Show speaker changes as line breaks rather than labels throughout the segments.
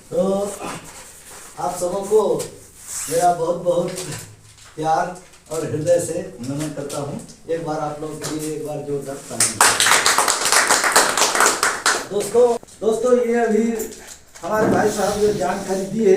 तो आप सबों को मेरा बहुत बहुत प्यार और हृदय से नमन करता हूँ। एक बार आप लोगों के लिए एक बार जोरदार ताली। दोस्तों ये अभी हमारे भाई साहब जो जानकारी दिए,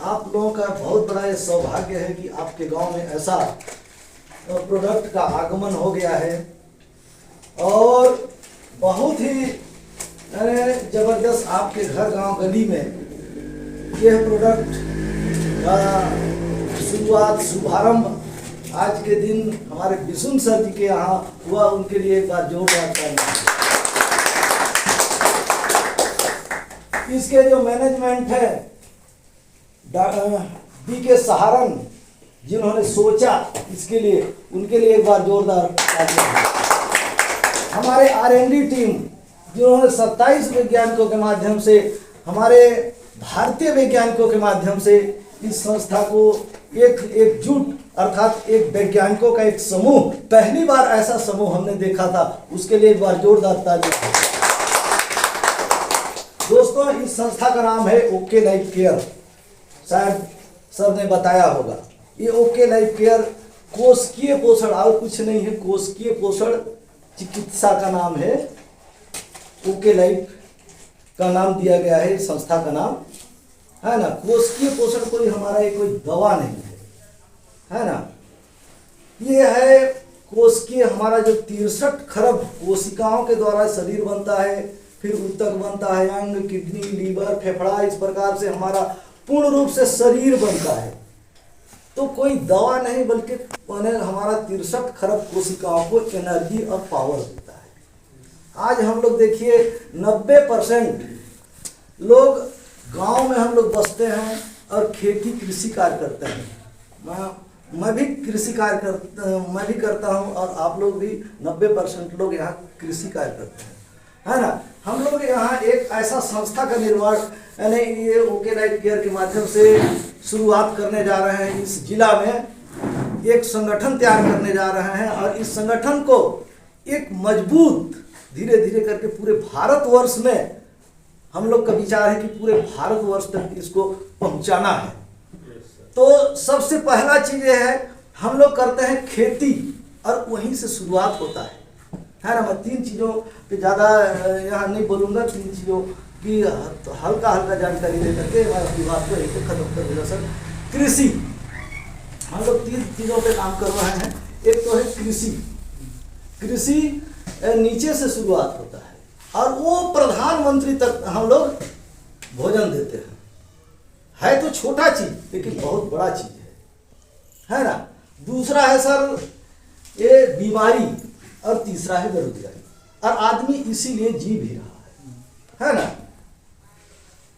आप लोगों का बहुत बड़ा ये सौभाग्य है कि आपके गांव में ऐसा प्रोडक्ट का आगमन हो गया है और बहुत ही जबरदस्त आपके घर गांव गली में यह प्रोडक्ट का शुभारंभ आज के दिन हमारे बिशुन सर जी के यहाँ हुआ। उनके लिए एक बार जोरदार ताली। इसके जो मैनेजमेंट है बीके सहारन, जिन्होंने सोचा इसके लिए, उनके लिए एक बार जोरदार ताली। हमारे R&D टीम जिन्होंने 27 वैज्ञानिकों के माध्यम से, हमारे भारतीय वैज्ञानिकों के माध्यम से इस संस्था को एकजुट अर्थात एक वैज्ञानिकों का एक समूह, पहली बार ऐसा समूह हमने देखा था, उसके लिए एक बार जोरदार ताली। दोस्तों इस संस्था का नाम है ओके लाइफ केयर, शायद सर ने बताया होगा। ये ओके लाइफ केयर कोशिकीय पोषण और कुछ नहीं है, कोशिकीय पोषण चिकित्सा का नाम है। ओके लाइफ का नाम दिया गया है इस संस्था का नाम, है ना। कोशिकीय पोषण कोई हमारा ये कोई दवा नहीं है ना। ये है कोशिकीय, हमारा जो 63 खरब कोशिकाओं के द्वारा शरीर बनता है, फिर ऊतक बनता है, अंग, किडनी, लीवर, फेफड़ा, इस प्रकार से हमारा पूर्ण रूप से शरीर बनता है। तो कोई दवा नहीं बल्कि हमारा 63 खरब कोशिकाओं को एनर्जी और पावर देता है। आज हम लोग देखिए 90% लोग गांव में हम लोग बसते हैं और खेती कृषि कार्य करते हैं। मैं भी कृषि कार्य मैं भी करता हूं और आप लोग भी 90% लोग यहाँ कृषि कार्य करते हैं, है ना। हम लोग यहाँ एक ऐसा संस्था का निर्माण यानी ये ओके लाइफ केयर के माध्यम से शुरुआत करने जा रहे हैं। इस जिला में एक संगठन तैयार करने जा रहे हैं और इस संगठन को एक मजबूत धीरे धीरे करके पूरे भारतवर्ष में, हम लोग का विचार है कि पूरे भारतवर्ष तक इसको पहुंचाना है। तो सबसे पहला चीज ये है, हम लोग करते हैं खेती और वहीं से शुरुआत होता है ना। मैं 3 चीज़ों पे ज़्यादा यहाँ नहीं बोलूँगा, 3 चीज़ों की हल्का जानकारी दे करके मैं अपनी बात को एक खत्म कर दूँगा। सर कृषि, हम लोग 3 चीज़ों पे काम कर रहे हैं। एक तो है कृषि। कृषि नीचे से शुरुआत होता है और वो प्रधानमंत्री तक हम लोग भोजन देते हैं। है तो छोटा चीज लेकिन बहुत बड़ा चीज है ना। दूसरा है सर ये बीमारी और तीसरा है बेरोजगारी, और आदमी इसीलिए जी भी रहा है ना।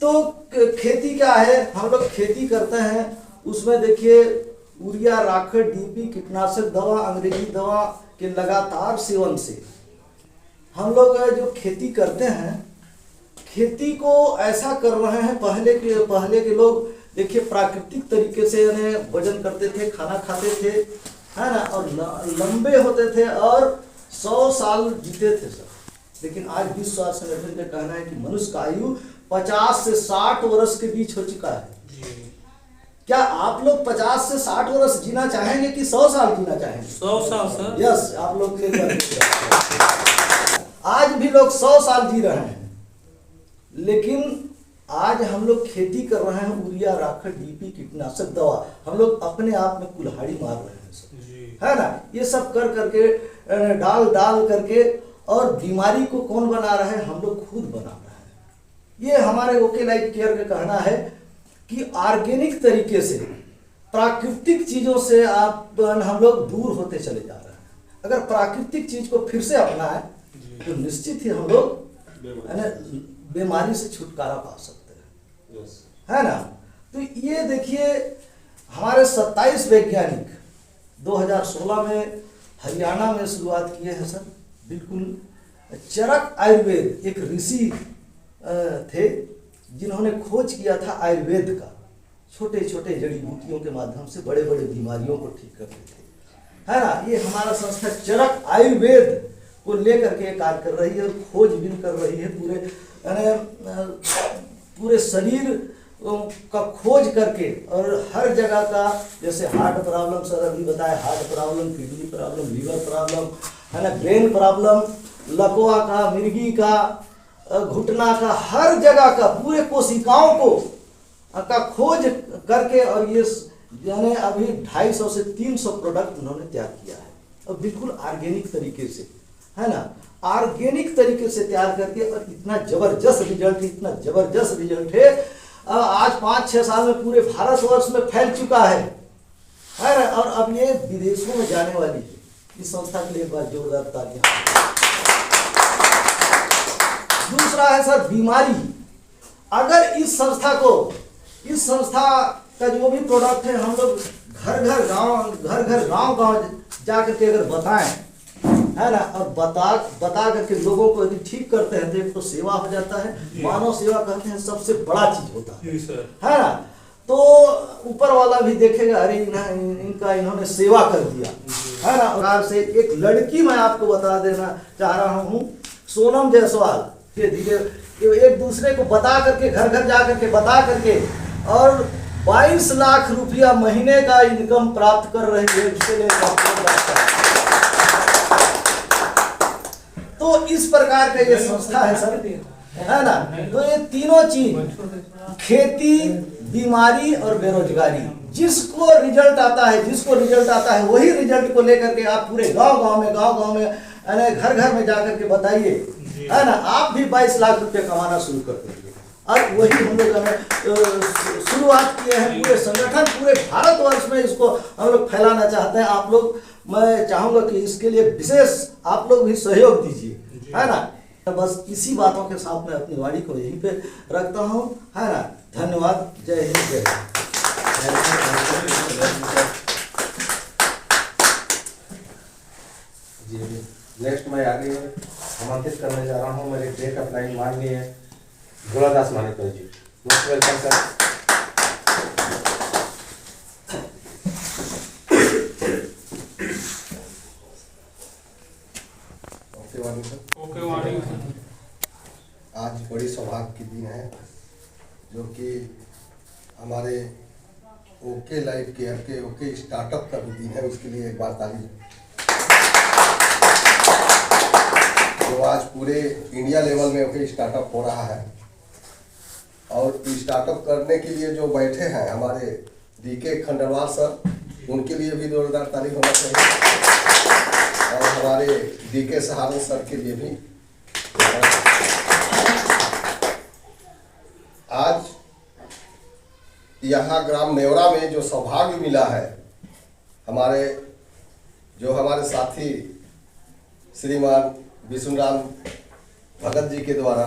तो खेती क्या है, हम लोग खेती करते हैं, उसमें देखिए यूरिया, राखड़, डीपी, कीटनाशक दवा, अंग्रेजी दवा के लगातार सेवन से हम लोग जो खेती करते हैं, खेती को ऐसा कर रहे हैं। पहले के लोग देखिए प्राकृतिक तरीके से भोजन करते थे, खाना खाते थे, है ना, और लंबे होते थे और 100 साल जीते थे सर। लेकिन आज विश्व स्वास्थ्य संगठन का कहना है कि मनुष्य का आयु 50 से 60 वर्ष के बीच हो चुका है। क्या आप लोग 50 से 60 वर्ष जीना चाहेंगे कि 100 साल जीना चाहेंगे?
100 साल सर।
यस, आप लोग आज भी लोग 100 साल जी रहे हैं, लेकिन आज हम लोग खेती कर रहे हैं, यूरिया, राखड़, डीपी, कीटनाशक दवा, हम लोग अपने आप में कुल्हाड़ी मार रहे हैं सर, है ना। ये सब कर करके डाल करके, और बीमारी को कौन बना रहा है? हम लोग खुद बना रहे हैं। ये हमारे ओके लाइफ केयर का कहना है कि ऑर्गेनिक तरीके से, प्राकृतिक चीजों से हम लोग दूर होते चले जा रहे हैं। अगर प्राकृतिक चीज को फिर से अपनाएं तो निश्चित ही हम लोग बीमारी से छुटकारा पा सकते हैं, है ना। तो ये देखिए हमारे 27 वैज्ञानिक 2016 में हरियाणा में शुरुआत किए हैं सर। बिल्कुल चरक आयुर्वेद, एक ऋषि थे जिन्होंने खोज किया था आयुर्वेद का। छोटे छोटे जड़ी बूटियों के माध्यम से बड़े बड़े बीमारियों को ठीक करते थे, है ना। ये हमारा संस्था चरक आयुर्वेद को लेकर के कार्य कर रही है और खोजबीन कर रही है पूरे शरीर का खोज करके और हर जगह का, जैसे हार्ट प्रॉब्लम सर अभी बताया, heart problem, kidney problem, liver problem है ना, ब्रेन प्रॉब्लम, लकवा का, मिर्गी का, घुटना का, हर जगह का पूरे कोशिकाओं को का खोज करके और ये यानी अभी 250 से 300 प्रोडक्ट उन्होंने तैयार किया है और बिल्कुल ऑर्गेनिक तरीके से, है ना, ऑर्गेनिक तरीके से तैयार करके, और इतना जबरदस्त रिजल्ट, इतना जबरदस्त रिजल्ट है। आज 5-6 साल में पूरे भारतवर्ष में फैल चुका है ना, और अब ये विदेशों में जाने वाली है। इस संस्था के लिए एक बार जोरदार तालियां। दूसरा है सर बीमारी। अगर इस संस्था का जो भी प्रोडक्ट है हम लोग घर घर गांव जाकर के अगर बताएं, है ना, और बता करके लोगों को यदि ठीक करते हैं तो एक तो सेवा हो जाता है। मानव सेवा कहते हैं सबसे बड़ा चीज होता है ना। तो ऊपर वाला भी देखेगा, अरे इन्होंने सेवा कर दिया, है ना। और से एक लड़की मैं आपको बता देना चाह रहा हूँ, सोनम जायसवाल, के धीरे एक दूसरे को बता करके, घर घर जा करके बता करके, और 22 लाख रुपया महीने का इनकम प्राप्त कर रही है। उसके लिए तो इस प्रकार का ये संस्था है सर, है ना। तो ये तीनों चीज, खेती, बीमारी और बेरोजगारी, जिसको रिजल्ट आता है वही रिजल्ट को लेकर के आप पूरे गांव गांव में घर घर में जाकर के बताइए, है ना, आप भी 22 लाख रुपए कमाना शुरू कर देंगे। और वही हम लोग शुरुआत किए हैं, पूरे संगठन, पूरे भारतवर्ष में इसको हम लोग फैलाना चाहते हैं। आप लोग, मैं चाहूंगा कि इसके लिए विशेष आप लोग भी सहयोग दीजिए, है ना। बस इसी बातों के साथ मैं अपनी वाणी को यहीं पे रखता हूँ, है ना। धन्यवाद। जय हिंद, जय
जी। नेक्स्ट मैं आगे आमंत्रित करने जा रहा हूँ मेरे डेट ऑफ लाइन माननीय Bholadas Manekar ji. Most welcome sir. आज बड़ी सौभाग्य की दिन है, जो कि हमारे ओके लाइफ केयर के ओके स्टार्टअप का भी दिन है। उसके लिए एक बार ताली। जो आज पूरे इंडिया लेवल में ओके स्टार्टअप हो रहा है, और स्टार्टअप करने के लिए जो बैठे हैं हमारे डीके खंडरवाल सर, उनके लिए भी जोरदार तारीफ होना चाहिए, और हमारे डीके सहारन सर के लिए भी। आज यहाँ ग्राम नेवरा में जो सौभाग्य मिला है, हमारे साथी श्रीमान विष्णुराम भगत जी के द्वारा,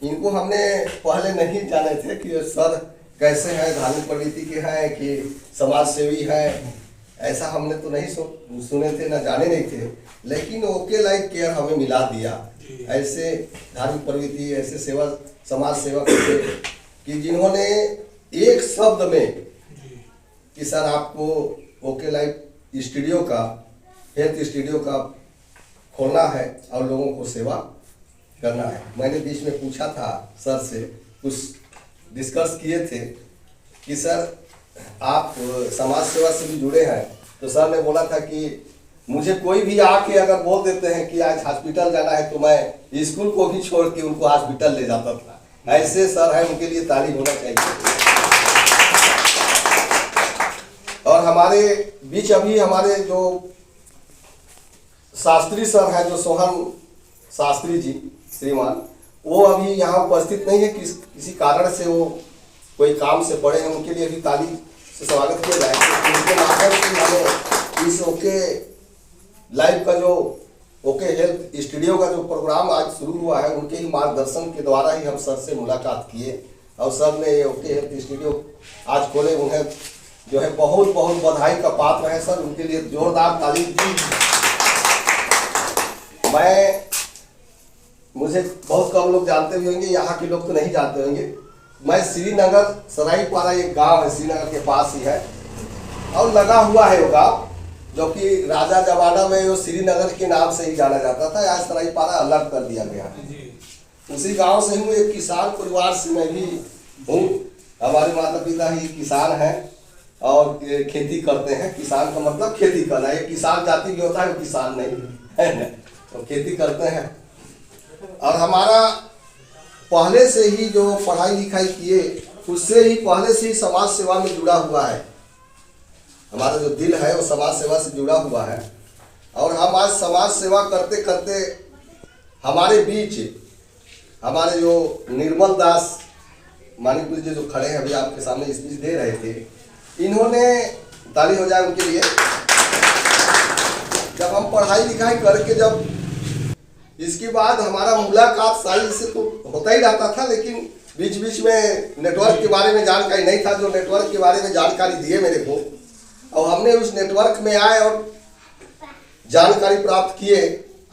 इनको हमने पहले नहीं जाने थे कि सर कैसे हैं, धार्मिक प्रवृत्ति के हैं कि समाज सेवी हैं, ऐसा हमने तो नहीं सुने थे, ना जाने नहीं थे। लेकिन ओके लाइफ केयर हमें मिला दिया, ऐसे धार्मिक प्रवृत्ति, ऐसे सेवा, समाज सेवा करते कि जिन्होंने एक शब्द में कि सर आपको ओके लाइफ स्टूडियो का, हेल्थ स्टूडियो का खोलना है और लोगों को सेवा करना है। मैंने बीच में पूछा था सर से, कुछ डिस्कस किए थे कि सर आप समाज सेवा से भी जुड़े हैं, तो सर ने बोला था कि मुझे कोई भी आके अगर बोल देते हैं कि आज हॉस्पिटल जाना है, तो मैं स्कूल को भी छोड़ के उनको हॉस्पिटल ले जाता था। ऐसे सर है, उनके लिए तारीफ होना चाहिए। और हमारे बीच अभी हमारे जो शास्त्री सर है, जो सोहन शास्त्री जी श्रीमान, वो अभी यहाँ उपस्थित नहीं है, किसी कारण से वो कोई काम से पड़े हैं। उनके लिए भी ताली से स्वागत किया जाए। उनके माध्यम से हमें इस ओके लाइव का, जो ओके हेल्थ स्टूडियो का जो प्रोग्राम आज शुरू हुआ है, उनके ही मार्गदर्शन के द्वारा ही हम सर से मुलाकात किए, और सर ने ये ओके हेल्थ स्टूडियो आज खोले। उन्हें जो है बहुत बहुत बधाई का पात्र है सर, उनके लिए जोरदार ताली दी। मुझे बहुत कम लोग जानते भी होंगे, यहाँ के लोग तो नहीं जानते होंगे। मैं श्रीनगर, सराईपारा एक गांव है, श्रीनगर के पास ही है, और लगा हुआ है वो गांव, जो कि राजा जमाना में वो श्रीनगर के नाम से ही जाना जाता था। आज सराईपारा अलग कर दिया गया। उसी गांव से हूँ, एक किसान परिवार से मैं भी हूँ। हमारे माता पिता ही किसान हैं और ये खेती करते हैं। किसान का मतलब खेती करना, ये किसान जाति भी होता है, वो किसान नहीं है ना, तो खेती करते हैं। और हमारा पहले से ही जो पढ़ाई लिखाई किए, उससे ही पहले से ही समाज सेवा में जुड़ा हुआ है। हमारा जो दिल है वो समाज सेवा से जुड़ा हुआ है। और हम आज समाज सेवा करते करते हमारे बीच हमारे जो निर्मल दास मानिकपुर जी जो खड़े हैं अभी आपके सामने स्पीच दे रहे थे, इन्होंने, ताली हो जाए उनके लिए, जब हम पढ़ाई लिखाई करके जब इसके बाद हमारा मुलाकात साहिल से तो होता ही रहता था, लेकिन बीच बीच में नेटवर्क के बारे में जानकारी नहीं था। जो नेटवर्क के बारे में जानकारी दिए मेरे को, और हमने उस नेटवर्क में आए और जानकारी प्राप्त किए।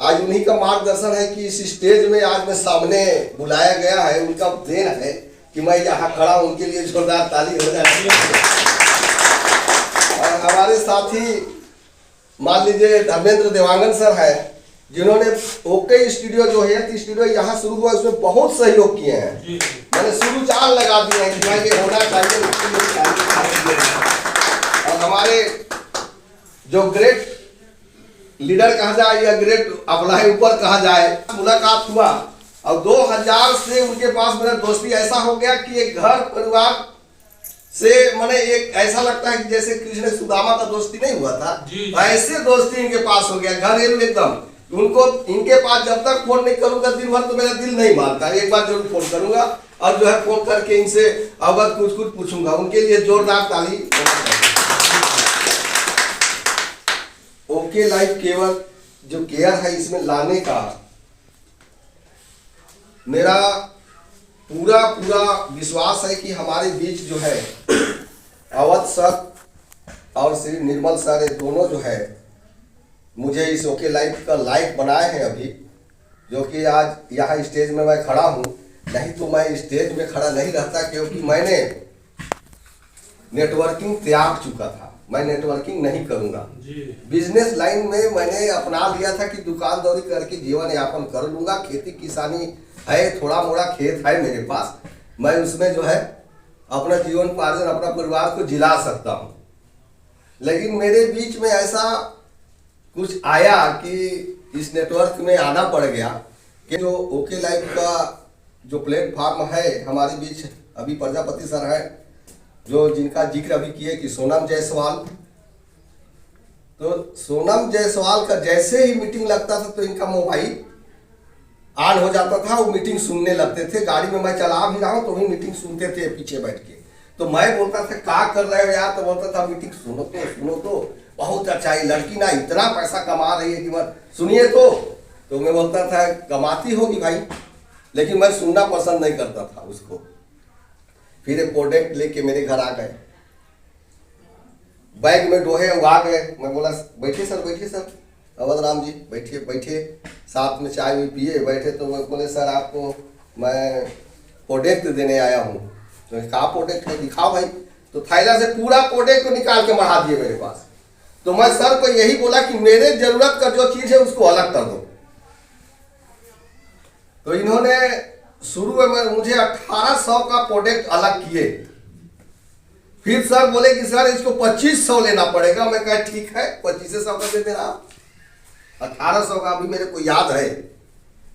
आज उन्हीं का मार्गदर्शन है कि इस स्टेज में आज मैं सामने बुलाया गया है। उनका देन है कि मैं यहाँ खड़ा हूँ। उनके लिए जोरदार ताली हो जाती है। और हमारे साथी मान लीजिए धर्मेंद्र देवांगन सर है, जिन्होंने ओके स्टूडियो जो है स्टूडियो यहाँ शुरू हुआ, उसमें बहुत सहयोग किए हैं। मैंने शुरू चाल लगा दिए हैं कि भाई ये होना चाहिए। और हमारे जो ग्रेट लीडर कहा जाए या ग्रेट अप्लाई ऊपर कहा जाए, मुलाकात हुआ और 2000 से उनके पास मेरा दोस्ती ऐसा हो गया कि एक घर परिवार से मैंने एक ऐसा लगता है कि जैसे कृष्ण सुदामा का दोस्ती नहीं हुआ था, ऐसे दोस्ती इनके पास हो गया। घरेलू एकदम। उनको इनके पास जब तक फोन नहीं करूंगा दिन भर तो मेरा दिल नहीं मानता। एक बार जरूर फोन करूंगा और जो है फोन करके इनसे अवगत कुछ कुछ पूछूंगा। उनके लिए जोरदार ताली। ओके लाइफ केवल जो केयर है इसमें लाने का मेरा पूरा विश्वास है कि हमारे बीच जो है अवध सर और श्री निर्मल सर, ये दोनों जो है मुझे इस ओके लाइफ का लाइफ बनाए हैं अभी, जो कि आज यहाँ स्टेज में मैं खड़ा हूँ। नहीं तो मैं स्टेज में खड़ा नहीं रहता, क्योंकि मैंने नेटवर्किंग त्याग चुका था। मैं नेटवर्किंग नहीं करूँगा। बिजनेस लाइन में मैंने अपना लिया था कि दुकानदारी करके जीवन यापन कर लूँगा। खेती किसानी है, थोड़ा मोड़ा खेत है मेरे पास, मैं उसमें जो है अपना जीवन पार्जन, अपना परिवार को जिला सकता हूँ। लेकिन मेरे बीच में ऐसा कुछ आया कि इस नेटवर्क में आना पड़ गया कि जो ओके लाइफ का जो प्लेटफॉर्म है हमारे बीच, अभी प्रजापति सर है जो जिनका जिक्र अभी किए कि सोनम जायसवाल, तो सोनम जायसवाल का जैसे ही मीटिंग लगता था तो इनका मोबाइल ऑन हो जाता था। वो मीटिंग सुनने लगते थे। गाड़ी में मैं चला भी रहा हूँ तो भी मीटिंग सुनते थे पीछे बैठ के। तो मैं बोलता था क्या कर रहे हो यार, तो बोलता था मीटिंग सुनो तो बहुत अच्छा है, लड़की ना इतना पैसा कमा रही है कि मत सुनिए। तो मैं बोलता था कमाती होगी भाई, लेकिन मैं सुनना पसंद नहीं करता था उसको। फिर एक प्रोडक्ट लेके मेरे घर आ गए, बैग में डोहे आ गए। मैं बोला बैठिए सर, अवध राम जी बैठिए, साथ में चाय भी पिए बैठे। तो मैं बोले सर आपको मैं प्रोडक्ट देने आया हूँ। तो कहा प्रोडक्ट है, दिखाओ भाई। तो थैला से पूरा प्रोडक्ट को निकाल के बढ़ा दिए मेरे पास। तो मैं सर को यही बोला कि मेरे जरूरत का जो चीज है उसको अलग कर दो। तो इन्होंने शुरू में मुझे 1800 का प्रोडक्ट अलग किए। फिर सर बोले कि सर इसको 2500 लेना पड़ेगा। मैं कहा ठीक है 2500 का दे देना। 1800 का अभी मेरे को याद है,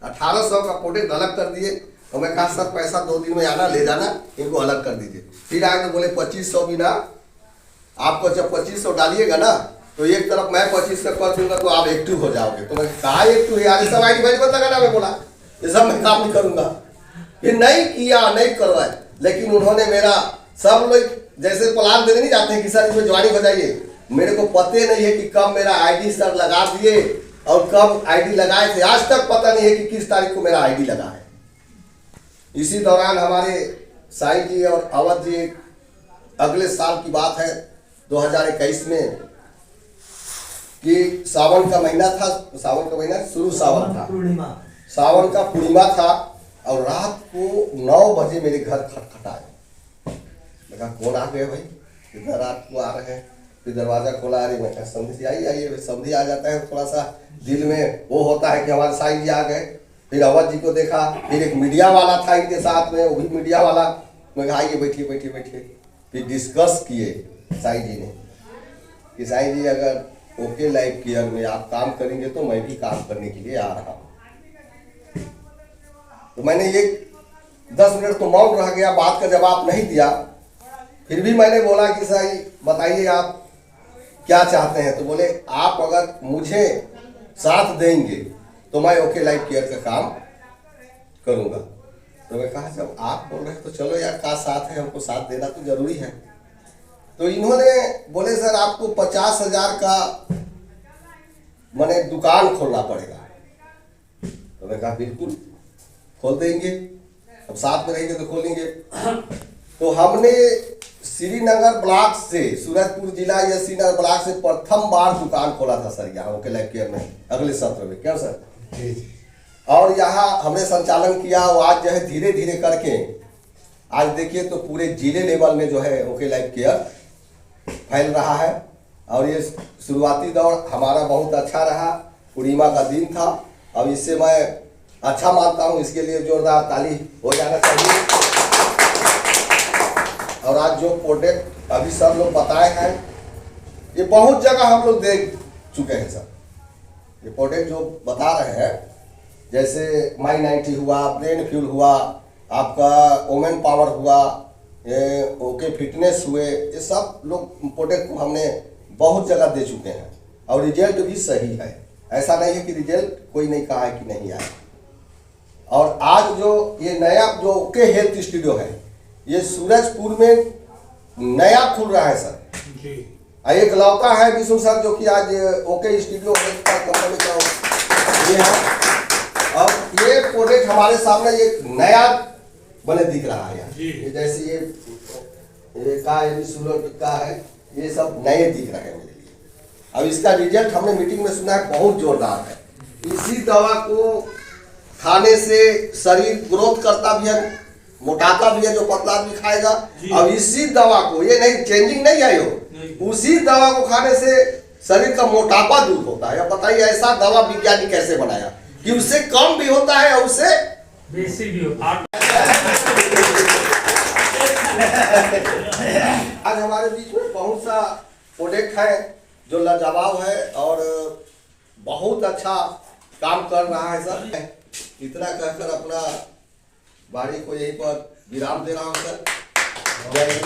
1800 का प्रोडक्ट अलग कर दिए। और मैं कहा सर पैसा 2 दिन में आना ले जाना, इनको अलग कर दीजिए। फिर आए तो बोले 2500 भी ना, आपको जब 2500 डालिएगा ना तो एक तरफ मैं 2500 कर दूंगा तो आप एक्टिव हो जाओगे। तो मैं कहा एक्टिव यार, सब आईडी भाई बता लगाना। मैं बोला ये सब मैं काम नहीं करूंगा। फिर नहीं किया, नहीं करवाए। लेकिन उन्होंने मेरा, सब लोग जैसे प्लान देने नहीं जाते हैं कि सर इसमें ज्वाइनिंग हो जाइए, मेरे को पते नहीं है कि कब मेरा आईडी सर लगा दिए और कब आईडी लगाए थे। आज तक पता नहीं है कि किस तारीख को मेरा आईडी लगा है। इसी दौरान हमारे साई जी और अवध जी, अगले साल की बात है 2021 में, कि सावन का महीना था, सावन का महीना शुरू सावन था, सावन का पूर्णिमा था। और रात को 9 बजे मेरे घर खटखटाए। मैं कहा कौन आ गए भाई, इधर रात को आ रहे हैं। फिर दरवाजा खोला, अरे मैं कहा समझी आइए। समझी आ जाता है, थोड़ा सा दिल में वो होता है कि हमारे साईं जी आ गए। फिर अवध जी को देखा, फिर एक मीडिया वाला था इनके साथ में, वो भी मीडिया वाला। मैं कहा आइए बैठिए बैठिए बैठिए। फिर डिस्कस किए साईं जी ने कि साईं जी अगर ओके लाइफ केयर में आप काम करेंगे तो मैं भी काम करने के लिए आ रहा हूँ। तो मैंने ये 10 मिनट तो मौन रह गया, बात का जवाब नहीं दिया। फिर भी मैंने बोला कि साईं बताइए आप क्या चाहते हैं। तो बोले आप अगर मुझे साथ देंगे तो मैं ओके लाइफ केयर का काम करूँगा। तो मैं कहा जब आप बोल रहे हैं तो चलो यार, का साथ है, हमको साथ देना तो जरूरी है। तो इन्होंने बोले सर आपको 50,000 का मैंने दुकान खोलना पड़ेगा। तो मैं कहा बिल्कुल खोल देंगे, अब साथ में रहेंगे तो खोलेंगे। तो हमने श्रीनगर ब्लॉक से, सूरजपुर जिला या श्रीनगर ब्लॉक से प्रथम बार दुकान खोला था सर यहाँ ओके लाइफ केयर में, अगले सत्र में। क्या सर? और यहाँ हमने संचालन किया। और आज जो है धीरे धीरे करके आज देखिए तो पूरे जिले लेवल में जो है ओके लाइफ केयर फैल रहा है। और ये शुरुआती दौर हमारा बहुत अच्छा रहा, पूर्णिमा का दिन था। अब इससे मैं अच्छा मानता हूँ, इसके लिए जोरदार ताली हो जाना चाहिए। और आज जो प्रोडक्ट अभी सब लोग बताए हैं, ये बहुत जगह हम लोग देख चुके हैं सर। ये प्रोडक्ट जो बता रहे हैं, जैसे माई 90 हुआ, ब्रेन फ्यूल हुआ, आपका वोमेन पावर हुआ, ये ओके फिटनेस हुए, ये सब लोग प्रोडक्ट को हमने बहुत जगह दे चुके हैं और रिजल्ट भी सही है। ऐसा नहीं है कि रिजल्ट कोई नहीं कहा है कि नहीं आया। और आज जो ये नया जो ओके हेल्थ स्टूडियो है, ये सूरजपुर में नया खुल रहा है सर जी। एक लौका है विष्णु सर जो कि आज ओके स्टूडियो कंपनी का ये है। और ये प्रोडक्ट हमारे सामने ये नया बने दिख रहा है यार, जैसे ये का है, ये सब नए दिख रहे हैं मेरे लिए। अब इसका रिजल्ट हमने मीटिंग में सुना है बहुत जोरदार है। इसी दवा को खाने से शरीर ग्रोथ करता भी है, मोटापा भी है, जो पतला आदमी खाएगा। अब इसी दवा को, ये नहीं चेंजिंग नहीं है यो, उसी दवा को खाने से शरीर का मोटापा दूर होता है। अब बताइए ऐसा दवा विज्ञानी कैसे बनाया कि उससे कम भी होता है और उससे
बेसी भी होता है।
आज हमारे बीच में बहुत सा प्रोडक्ट है जो लाजवाब है और बहुत अच्छा काम कर रहा है सर। इतना कहकर अपना वाणी को यहीं पर विराम दे रहा हूँ सर। जय हिंद।